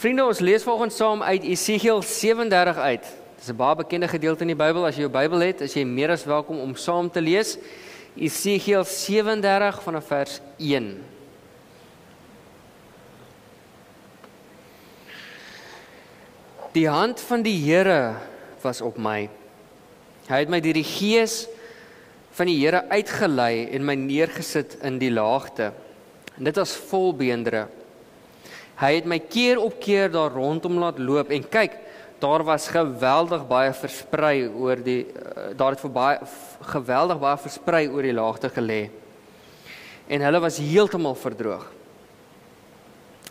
Vriende, ons lees vanoggend saam uit Esegiel 37 uit. Dit is 'n baie bekende gedeelte in die Bybel. As jy jou Bybel het, is jy meer as welkom om saam te lees. Esegiel 37 vanaf vers 1. Die hand van die Here was op my. Hy het my deur die Gees van die Here uitgelei en my neergesit in die laagte. En dit was vol beendere. Hy het my keer op keer daar rondom laat loop en kyk, daar was geweldig baie versprei oor die geweldig baie versprei oor die laagte gelê. En hulle was heeltemal verdroog.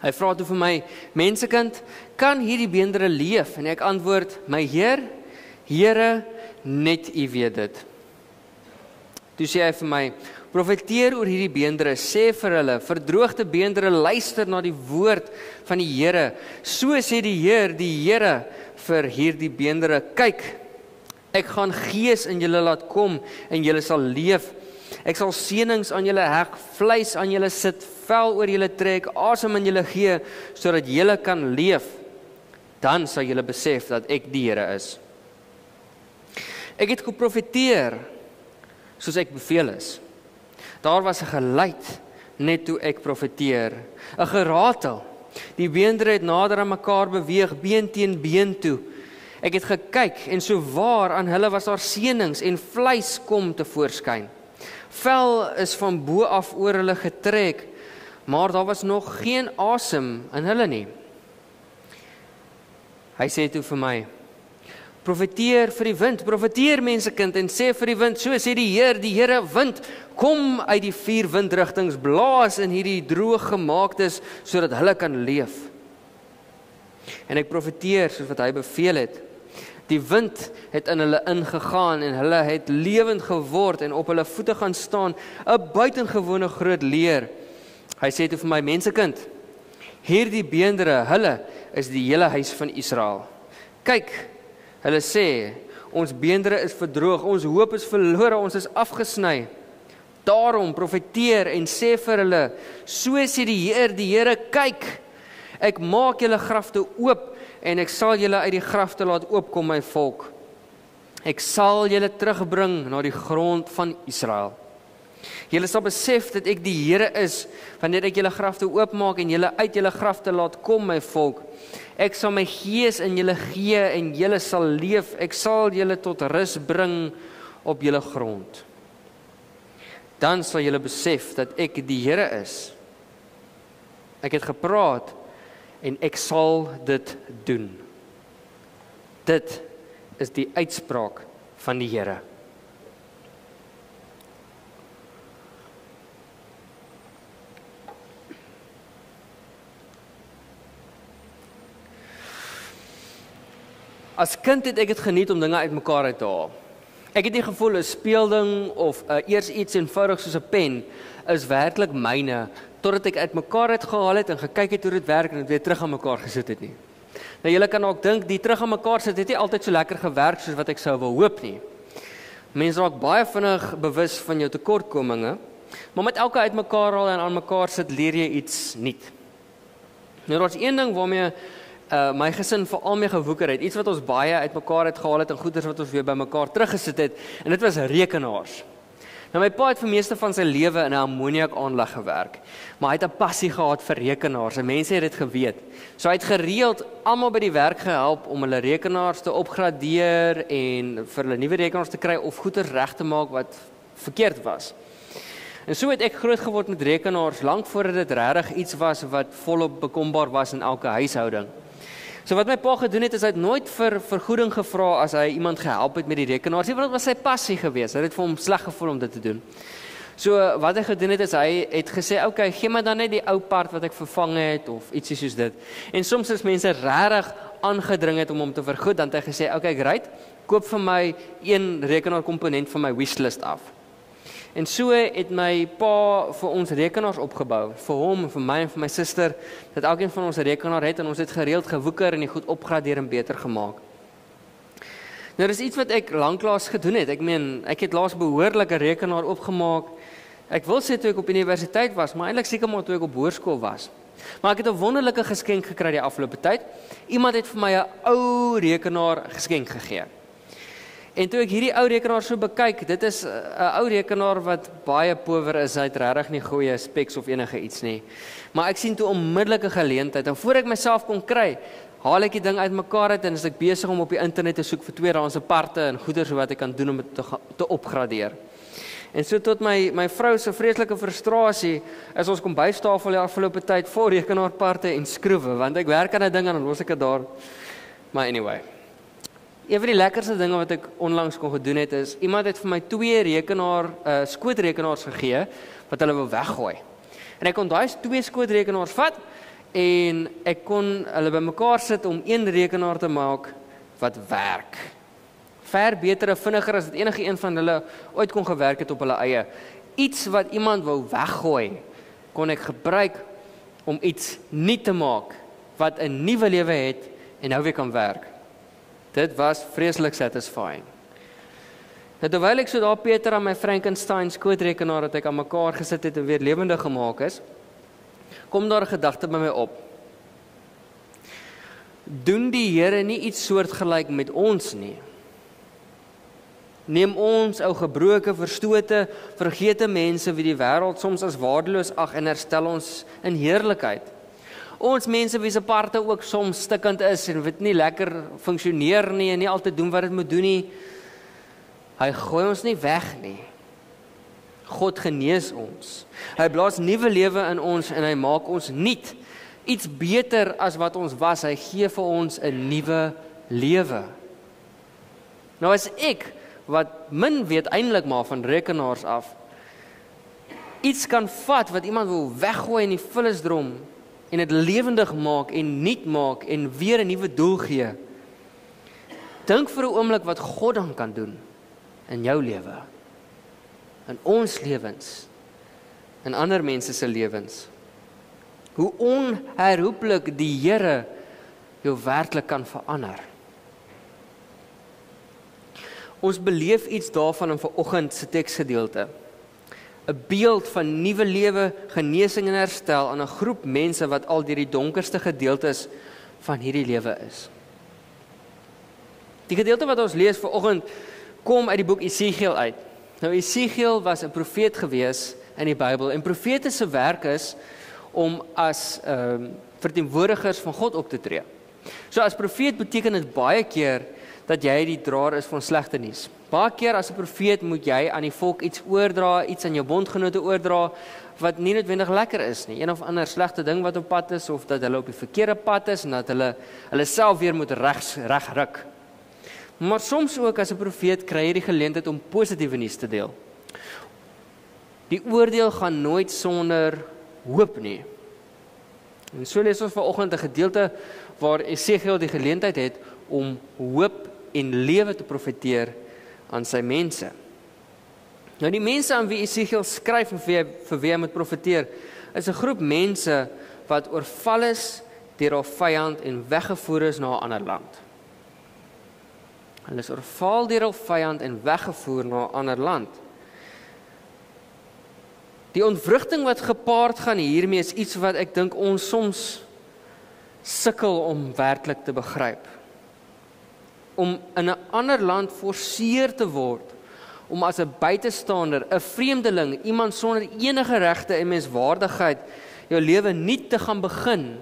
Hy vra toe vir my, mensekind, kan hierdie beendere leef? En ek antwoord, my Heer, Here, net U weet dit. Toe sê hy vir my, profeteer oor hierdie beendere, sê vir hulle, verdroogde beendere, luister na die woord van die Here. So sê die Here vir hierdie beendere, kyk, ek gaan gees in julle laat kom en julle sal leef. Ek sal seënings aan julle heg, vleis aan julle sit, vel oor julle trek, asem in julle gee, sodat julle kan leef. Dan sal julle besef dat ek die Here is. Ek het geprofeteer soos ek beveel is. Daar was 'n geluid net toe ek profeteer, 'n geratel. Die beendere het nader aan mekaar beweeg, been teen been toe. Ek het gekyk en so waar aan hulle was daar seënings en vleis kom tevoorskyn. Vel is van bo af oor hulle getrek, maar daar was nog geen asem in hulle nie. Hy sê toe vir my, profeteer vir die wind, profeteer mensekind en sê vir die wind, so sê die Here wind, kom uit die 4 windrigtings, blaas in hierdie droog gemaaktes, sodat hulle kan leef. En ek profeteer soos wat hy beveel het. Die wind het in hulle ingegaan en hulle het lewend geword en op hulle voete gaan staan, 'n buitengewone groot leer. Hy sê toe vir my, mensekind, hierdie beendere, hulle is die hele huis van Israel. Kyk, hulle sê, ons beendere is verdroog, ons hoop is verlore, ons is afgesny. Daarom profeteer en sê vir hulle, so sê die Here, kyk, ek maak julle grafte oop en ek sal julle uit die grafte laat oopkom, my volk. Ek sal julle terugbring na die grond van Israel. Julle sal besef dat ek die Here is, wanneer ek julle grafte oopmaak en julle uit julle grafte laat kom, my volk. Ek sal my gees in julle gee en julle sal leef. Ek sal julle tot rus bring op julle grond. Dan sal julle besef dat ek die Here is. Ek het gepraat en ek sal dit doen. Dit is die uitspraak van die Here. As kind het ek het geniet om dinge uitmekaar uit te haal. Ek het nie gevoel 'n speelding of eers iets eenvoudig soos 'n pen is werklik myne, totdat ek uitmekaar uitgehaal het en gekyk het hoe dit werk en dit weer terug aan mekaar gesit het nie. Nou julle kan ook dink, die terug aan mekaar sit het nie altyd so lekker gewerk soos wat ek sou wou hoop nie. Mense raak baie vinnig bewus van jou tekortkominge, maar met elke uitmekaar haal en aan mekaar sit, leer jy iets nuut. Nou daar's een ding waarmee my gesin veral mee gewoeker het, iets wat ons baie uitmekaar uitgehaal het en goeders wat ons weer by mekaar teruggesit het, en dit was rekenaars. Nou my pa het vir meeste van sy lewe in 'n ammoniak aanleg gewerk, maar hy het 'n passie gehad vir rekenaars en mense het dit geweet. So hy het gereeld almal by die werk gehelp om hulle rekenaars te opgradeer en vir hulle nuwe rekenaars te kry of goeders reg te maak wat verkeerd was. En so het ek groot geword met rekenaars lank voordat dit regtig iets was wat volop bekombaar was in elke huishouding. So wat my pa gedoen het, is hy het nooit vir vergoeding gevra as hy iemand gehelp het met die rekenaars, want dit was sy passie geweest. Hy het vir hom sleg gevoel om dit te doen. So wat hy gedoen het, is hy het gesê, okay, gee my dan net die ou part wat ek vervang het, of ietsie soos dit. En soms is mense regtig aangedring het om hom te vergoed, dan het hy gesê, okay, great, koop vir my een rekenaarkomponent van my wishlist af. En so het my pa vir ons rekenaars opgebou, vir hom, vir my en vir my suster, dat elkeen van ons 'n rekenaar het en ons het gereeld gewoeker en die goed opgradeer en beter gemaak. Nou dis iets wat ek lanklaas gedoen het. Ek het laas behoorlike rekenaar opgemaak Ek wil sê toe ek op universiteit was, maar eintlik seker maar toe ek op hoërskool was. Maar ek het 'n wonderlike geskenk gekry die afgelope tyd. Iemand het vir my 'n ou rekenaar geskenk gegee. En toe ek hierdie ou rekenaar so bekyk, dit is 'n ou rekenaar wat baie power is, hy het regtig nie goeie specs of enige iets nie. Maar ek sien toe onmiddellike geleentheid, en voor ek myself kon kry, haal ek die ding uitmekaar uit en is ek besig om op die internet te soek vir tweedehandse parte en goeder so wat ek kan doen om dit te opgradeer. En so tot my vrou se vreeslike frustrasie is ons kombuistafel die afgelope tyd vol rekenaarparte en skroewe, want ek werk aan 'n ding en dan los ek dit daar. Maar anyway. Een van die lekkerste dinge wat ek onlangs kon gedoen het is, iemand het vir my 2 skootrekenaars gegee wat hulle wil weggooi. En ek kon daai 2 skootrekenaars vat en ek kon hulle bymekaar sit om 1 rekenaar te maak wat werk. Ver beter en vinniger as dit enige een van hulle ooit kon gewerk het op hulle eie. Iets wat iemand wou weggooi, kon ek gebruik om iets nuut te maak wat 'n nuwe lewe het en nou weer kan werk. Dit was vreeslik satisfying. En terwyl ek so daar Peter aan my Frankenstein skootrekenaar wat ek aan mekaar gesit het en weer lewendig gemaak is, kom daar 'n gedagte by my op. Doen die Here nie iets soortgelyk met ons nie? Neem ons, ou gebroke, verstote, vergete mense wie die wêreld soms as waardeloos ag en herstel ons in heerlikheid. Ons mense wie se parte ook soms stikkend is en wat nie lekker funksioneer nie en nie altyd doen wat dit moet doen nie. Hy gooi ons nie weg nie. God genees ons. Hy blaas nuwe lewe in ons en hy maak ons nuut. Iets beter as wat ons was. Hy gee vir ons 'n nuwe lewe. Nou as ek wat min weet eintlik maar van rekenaars af, iets kan vat wat iemand wil weggooi in die vullisdrom en dit lewendig maak en nuut maak en weer 'n nuwe doel gee. Dink vir 'n oomblik wat God dan kan doen in jou lewe, in ons lewens, in ander mense se lewens. Hoe onherroepelik die Here jou werklik kan verander. Ons beleef iets daarvan in vanoggend se teksgedeelte. 'n Beeld van nuwe lewe, genesing en herstel aan 'n groep mense wat al deur die donkerste gedeeltes van hierdie lewe is. Die gedeelte wat ons lees vanoggend kom uit die boek Esegiel uit. Nou Esegiel was 'n profeet gewees in die Bybel en profete se werk is om as verteenwoordigers van God op te tree. So as profeet beteken dit baie keer dat jy die draer is van slegte nuus. Baie keer as 'n profeet moet jy aan die volk iets oordra, iets aan jou bondgenote oordra wat nie noodwendig lekker is nie. Een of ander slegte ding wat op pad is of dat hulle op die verkeerde pad is en dat hulle self weer moet regruk. Maar soms ook as 'n profeet kry jy die geleentheid om positiewe nuus te deel. Die oordeel gaan nooit sonder hoop nie. En so lees ons vanoggend 'n gedeelte waar Esegiel die geleentheid het om hoop en lewe te profeteer aan sy mense. Nou die mense aan wie Esegiel skryf en vir wie hy moet profeteer, is 'n groep mense wat oorval is deur hul vyand en weggevoer is na 'n ander land. Hulle is oorval deur hul vyand en weggevoer na 'n ander land. Die ontwrigting wat gepaard gaan hiermee is iets wat ek dink ons soms sukkel om werklik te begryp. Om in 'n ander land forceer te word, om as 'n buitestander, 'n vreemdeling, iemand sonder enige regte en menswaardigheid, jou lewe nuut te gaan begin,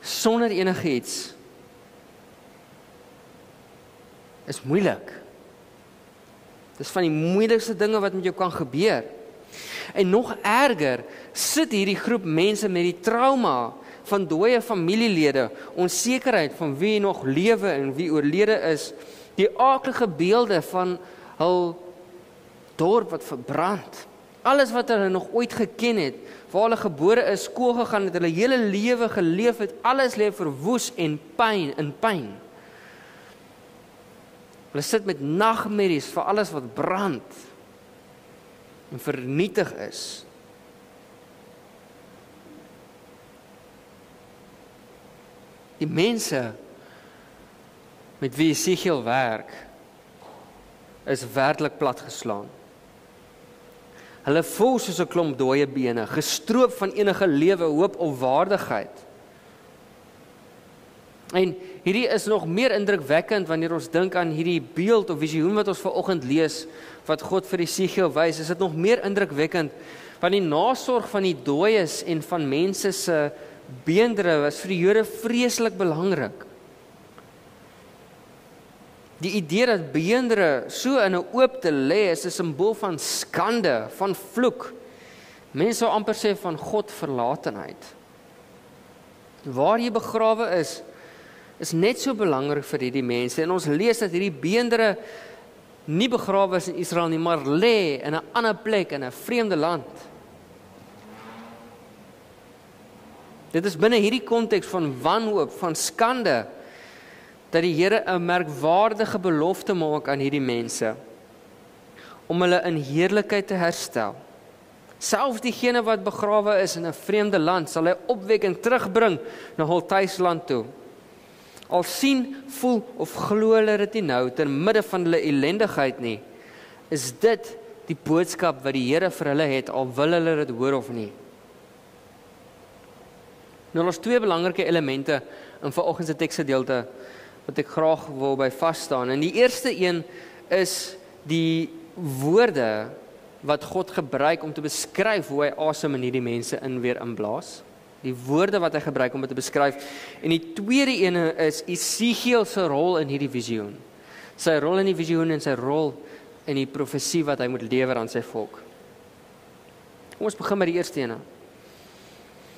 sonder enigiets, is moeilik. Dis van die moeilikste dinge wat met jou kan gebeur. En nog erger, sit hierdie groep mense met die trauma van dooie familielede, onsekerheid van wie nog lewe en wie oorlede is, die aaklige beelde van hul dorp wat verbrand, alles wat hulle nog ooit geken het, waar hulle gebore is, skool gegaan het, hulle hele lewe geleef het, alles lê verwoes en pyn. Hulle sit met nagmerries vir alles wat brand en vernietig is. Die mense met wie Esegiel werk, is werklik platgeslaan. Hulle voel soos 'n klomp dooie bene, gestroop van enige lewe, hoop of waardigheid. En hierdie is nog meer indrukwekkend wanneer ons dink aan hierdie beeld of visioen wat ons vanoggend lees, wat God vir Jesegiel wys, is dit nog meer indrukwekkend, want die nasorg van die dooies en van mense se beendere was vir die Jode vreeslik belangrik. Die idee dat beendere so in 'n oop te lê is 'n simbool van skande, van vloek. Mense sou amper sê van God verlatenheid. Waar jy begrawe is net so belangrik vir hierdie mense. En ons lees dat hierdie beendere nie begrawe is in Israel nie, maar lê in 'n ander plek, in 'n vreemde land. Dit is binne hierdie konteks van wanhoop, van skande, dat die Here 'n merkwaardige belofte maak aan hierdie mense, om hulle in heerlikheid te herstel. Selfs diegene wat begrawe is in 'n vreemde land, sal hy opwek en terugbring na hul tuisland toe. Al sien, voel of glo hulle dit nie nou, ter midde van hulle ellendigheid nie, is dit die boodskap wat die Here vir hulle het, al wil hulle dit hoor of nie. Nou, ons twee belangrike elemente in vanoggend se teksgedeelte wat ek graag wil by vas staan. En die eerste een is die woorde wat God gebruik om te beskryf hoe hy asem in hierdie mense weer inblaas. Die woorde wat hy gebruik om dit te beskryf. En die tweede ene is Jesegiel se rol in hierdie visioen. Sy rol in die visioen en sy rol in die profesie wat hy moet lewer aan sy volk. Kom ons begin by die eerste ene.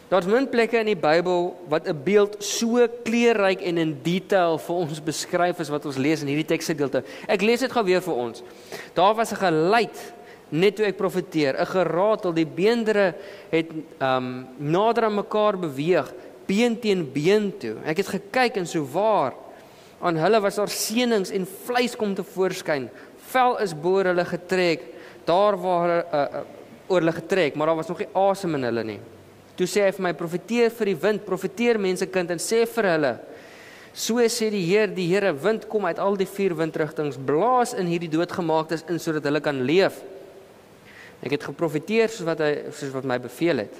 Daar's min plekke in die Bybel wat 'n beeld so kleurryk en in detail vir ons beskryf as wat ons lees in hierdie teksgedeelte. Ek lees dit gou weer vir ons. Daar was 'n geluid net toe ek profeteer, 'n geratel, die beendere het nader aan mekaar beweeg, been teen been toe. Ek het gekyk en so waar aan hulle was daar senings en vleis kom te voorskyn. Vel is bo hulle getrek, daar waar oor hulle getrek, maar daar was nog nie asem in hulle nie. Toe sê hy vir my, profeteer vir die wind, profeteer mensekind en sê vir hulle, so sê die Here, wind kom uit al die 4 windrigtings, blaas in hierdie doodgemaaktes in sodat hulle kan leef. Ek het geprofeteer soos wat my beveel het.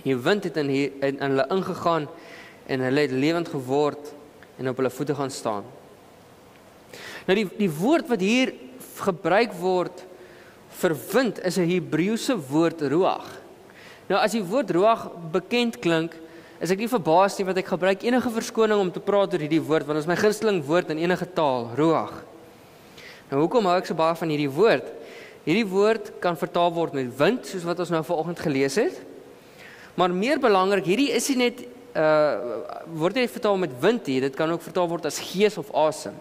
Die wind het in hulle ingegaan en hulle het lewend geword en op hulle voete gaan staan. Nou die woord wat hier gebruik word vir wind is 'n Hebreëse woord ruach. Nou as die woord ruach bekend klink, is ek nie verbaas nie, want ek gebruik enige verskoning om te praat oor hierdie woord, want dit is my gunsteling woord in enige taal, ruach. Nou hoekom hou ek so baie van hierdie woord? Hierdie woord kan vertaal word met wind, soos wat ons nou vanoggend gelees het. Maar meer belangrik, hierdie is nie net word nie vertaal met wind hier, dit kan ook vertaal word as gees of asem.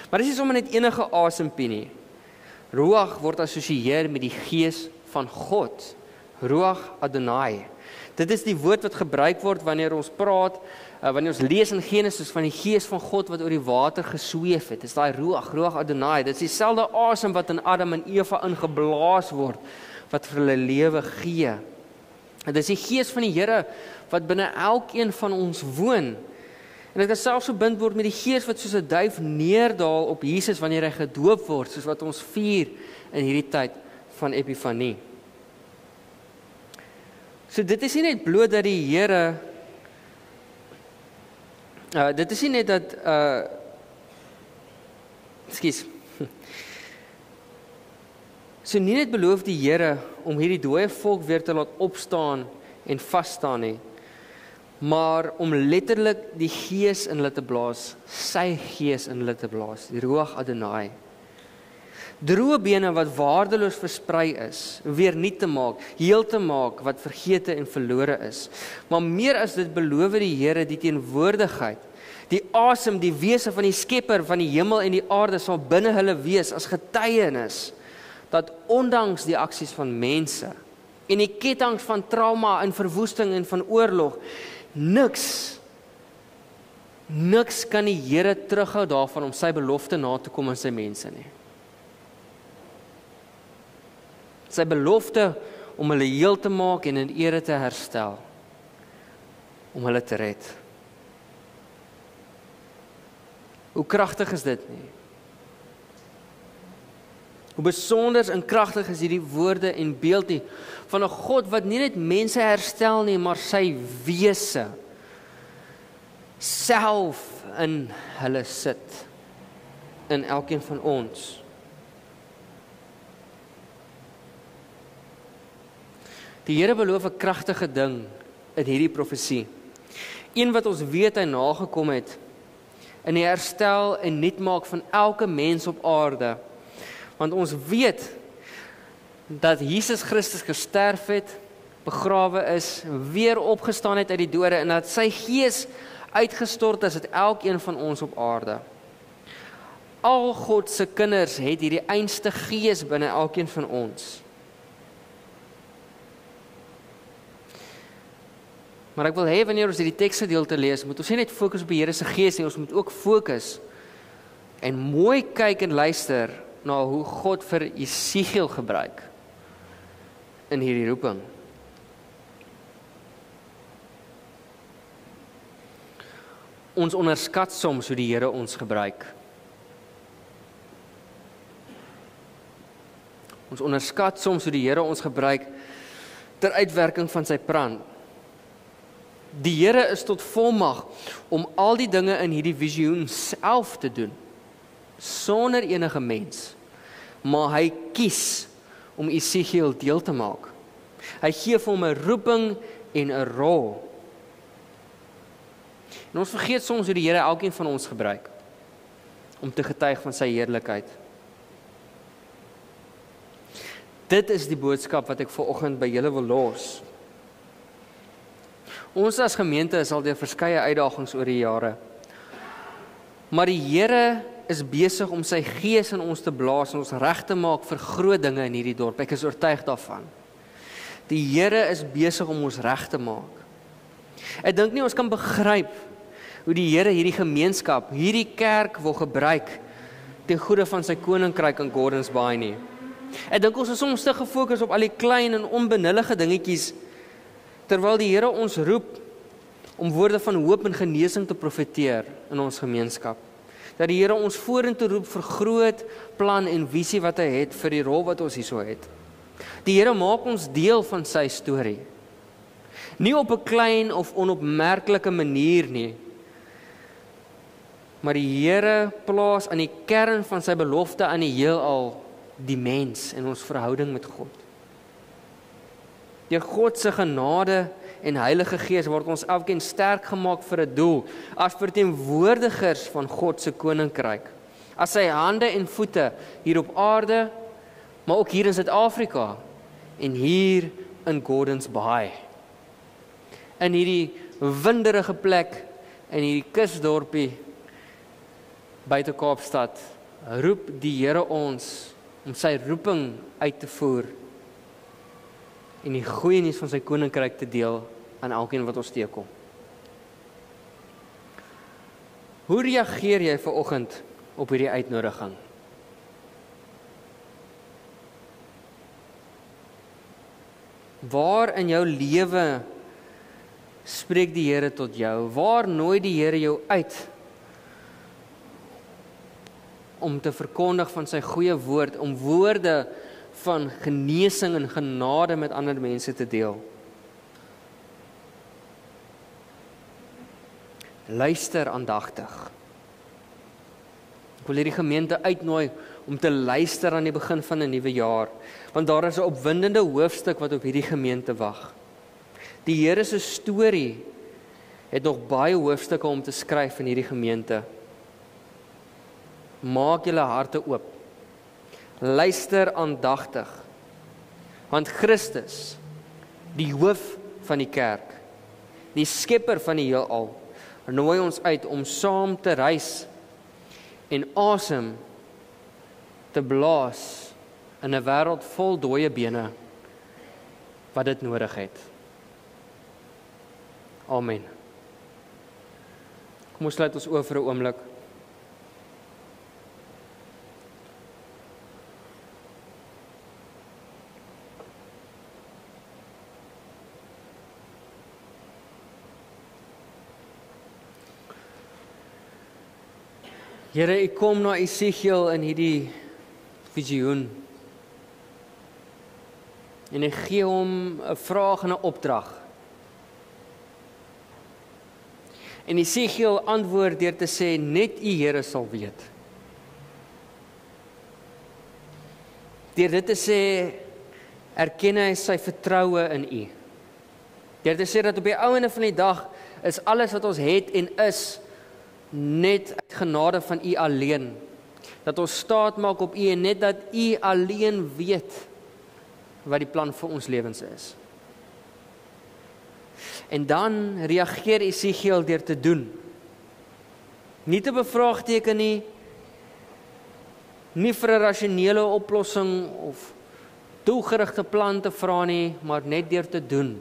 Maar dit is nie sommer net enige asempie nie. Ruach word assosieer met die gees van God. Ruach Adonai. Dit is die woord wat gebruik word wanneer ons praat, wanneer ons lees in Genesis van die gees van God wat oor die water gesweef het. Dit is daai Ruach Adonai. Dit is dieselfde asem wat in Adam en Eva ingeblaas word, wat vir hulle lewe gee. Dit is die gees van die Here wat binne elkeen van ons woon. En dit kan selfs verbind word met die gees wat soos 'n duif neerdal op Jesus wanneer hy gedoop word, soos wat ons vier in hierdie tyd van Epifanie. So dit is nie net bloot dat die Here, dit is nie net dat, so nie net beloof die Here om hierdie dooie volk weer te laat opstaan en vas staan nie, maar om letterlik die gees in hulle te blaas, sy gees in hulle te blaas, die Ruach Adonai. Droë bene wat waardeloos versprei is, weer nuut te maak, heel te maak wat vergete en verlore is. Maar meer as dit beloof die Here die teenwoordigheid, die asem, die wese van die Skepper van die hemel en die aarde sal binne hulle wees as getuienis, dat ondanks die aksies van mense en die kettinge van trauma en verwoesting en van oorlog, niks kan die Here terughou daarvan om sy belofte na te kom aan sy mense nie. Sy belofte om hulle heel te maak en in ere te herstel, om hulle te red. Hoe kragtig is dit nie? Hoe besonder en kragtig is hierdie woorde en beeld nie van 'n God wat nie net mense herstel nie, maar sy wese self in hulle sit, in elkeen van ons. Die Here beloof 'n kragtige ding in hierdie profesie. Een wat ons weet hy nagekom het in die herstel en nuutmaak van elke mens op aarde. Want ons weet dat Jesus Christus gesterf het, begrawe is, weer opgestaan het uit die dode en dat sy gees uitgestort is uit elkeen van ons op aarde. Al God se kinders het hierdie einste gees binne elkeen van ons. Maar ek wil hê wanneer ons hierdie teksgedeelte lees, moet ons nie net fokus op die Here se gees nie, ons moet ook fokus en mooi kyk en luister na hoe God vir Jesegiel gebruik in hierdie roeping. Ons onderskat soms hoe die Here ons gebruik. Ons onderskat soms hoe die Here ons gebruik ter uitwerking van sy plan. Die Here is tot volmag om al die dinge in hierdie visioen self te doen, sonder enige mens. Maar hy kies om Jesegiel deel te maak. Hy gee vir hom 'n roeping en 'n rol. En ons vergeet soms hoe die Here elkeen van ons gebruik om te getuig van sy heerlikheid. Dit is die boodskap wat ek vanoggend by julle wil los. Ons as gemeente is al deur verskeie uitdagings oor die jare. Maar die Here is besig om sy gees in ons te blaas en ons reg te maak vir groot dinge in hierdie dorp. Ek is oortuig daarvan. Die Here is besig om ons reg te maak. Ek dink nie ons kan begryp hoe die Here hierdie gemeenskap, hierdie kerk wil gebruik ten goeie van sy koninkryk in Gordons Bay nie. Ek dink ons is soms te gefokus op al die klein en onbenullige dingetjies, terwyl die Here ons roep om woorde van hoop en genesing te profeteer in ons gemeenskap. Dat die Here ons vorentoe roep vir groot plan en visie wat hy het vir die rol wat ons hierso het. Die Here maak ons deel van sy storie. Nie op 'n klein of onopmerklike manier nie, maar die Here plaas aan die kern van sy belofte aan die heelal die mens en ons verhouding met God. Deur God se genade en Heilige Gees word ons elkeen sterk gemaak vir 'n doel, as verteenwoordigers van God se koninkryk, as sy hande en voete hier op aarde, maar ook hier in Suid-Afrika en hier in Gordons Bay. In hierdie winderige plek in hierdie kusdorpie buite Kaapstad roep die Here ons om sy roeping uit te voer en die goeie nuus van sy koninkryk te deel aan elkeen wat ons teekom. Hoe reageer jy vanoggend op hierdie uitnodiging? Waar in jou lewe spreek die Here tot jou? Waar nooi die Here jou uit om te verkondig van sy goeie woord, om woorde van genesing en genade met ander mense te deel? Luister aandagtig. Ek wil hierdie gemeente uitnooi om te luister aan die begin van 'n nuwe jaar, want daar is 'n opwindende hoofstuk wat op hierdie gemeente wag. Die Here se storie het nog baie hoofstukke om te skryf in hierdie gemeente. Maak julle harte oop. Luister aandagtig. Want Christus, die hoof van die kerk, die skepper van die heelal, nooi ons uit om saam te reis en asem te blaas in 'n wêreld vol dooie bene wat dit nodig het. Amen. Kom ons sluit ons oë vir 'n oomblik. Here, ek kom na Jesegiel in hierdie visioen. En hy gee hom 'n vraag en 'n opdrag. En Esegiel antwoord deur te sê, net U Here sal weet. Deur dit te sê, erken hy sy vertroue in U. Deur te sê dat op die einde van die dag is alles wat ons het en is net uit genade van U alleen. Dat ons staat maak op U en net dat U alleen weet wat die plan vir ons lewens is. En dan reageer Esegiel deur te doen. Nie te bevraagteken nie vir 'n rasionele oplossing of doelgerigte plan te vra nie, maar net deur te doen.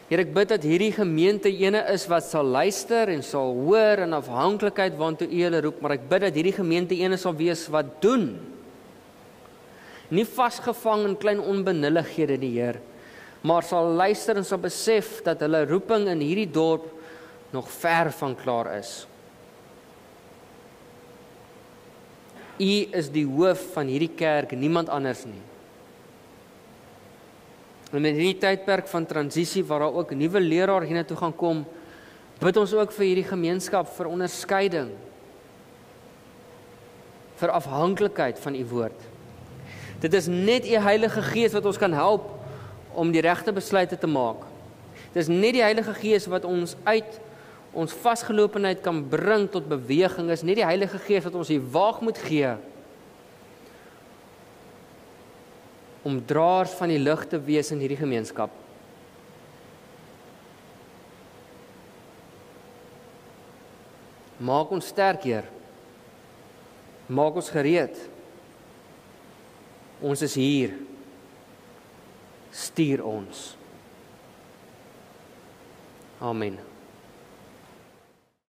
Here, ek bid dat hierdie gemeente ene is wat sal luister en sal hoor in afhanklikheid waartoe U hulle roep, maar ek bid dat hierdie gemeente ene sal wees wat doen. Nie vasgevang in klein onbenullighede nie, Heer, maar sal luister en sal besef dat hulle roeping in hierdie dorp nog ver van klaar is. U is die hoof van hierdie kerk, niemand anders nie. En in hierdie tydperk van transisie waar daar ook 'n nuwe leraar hiernatoe gaan kom, bid ons ook vir hierdie gemeenskap vir onderskeiding, vir afhanklikheid van U woord. Dit is net U Heilige Gees wat ons kan help om die regte besluite te maak. Dit is net die Heilige Gees wat ons uit ons vasgelopenheid kan bring tot beweging. Is net die Heilige Gees wat ons die waagmoed gee om draers van die lig te wees in hierdie gemeenskap. Maak ons sterk, Heer. Maak ons gereed. Ons is hier. Stuur ons. Amen.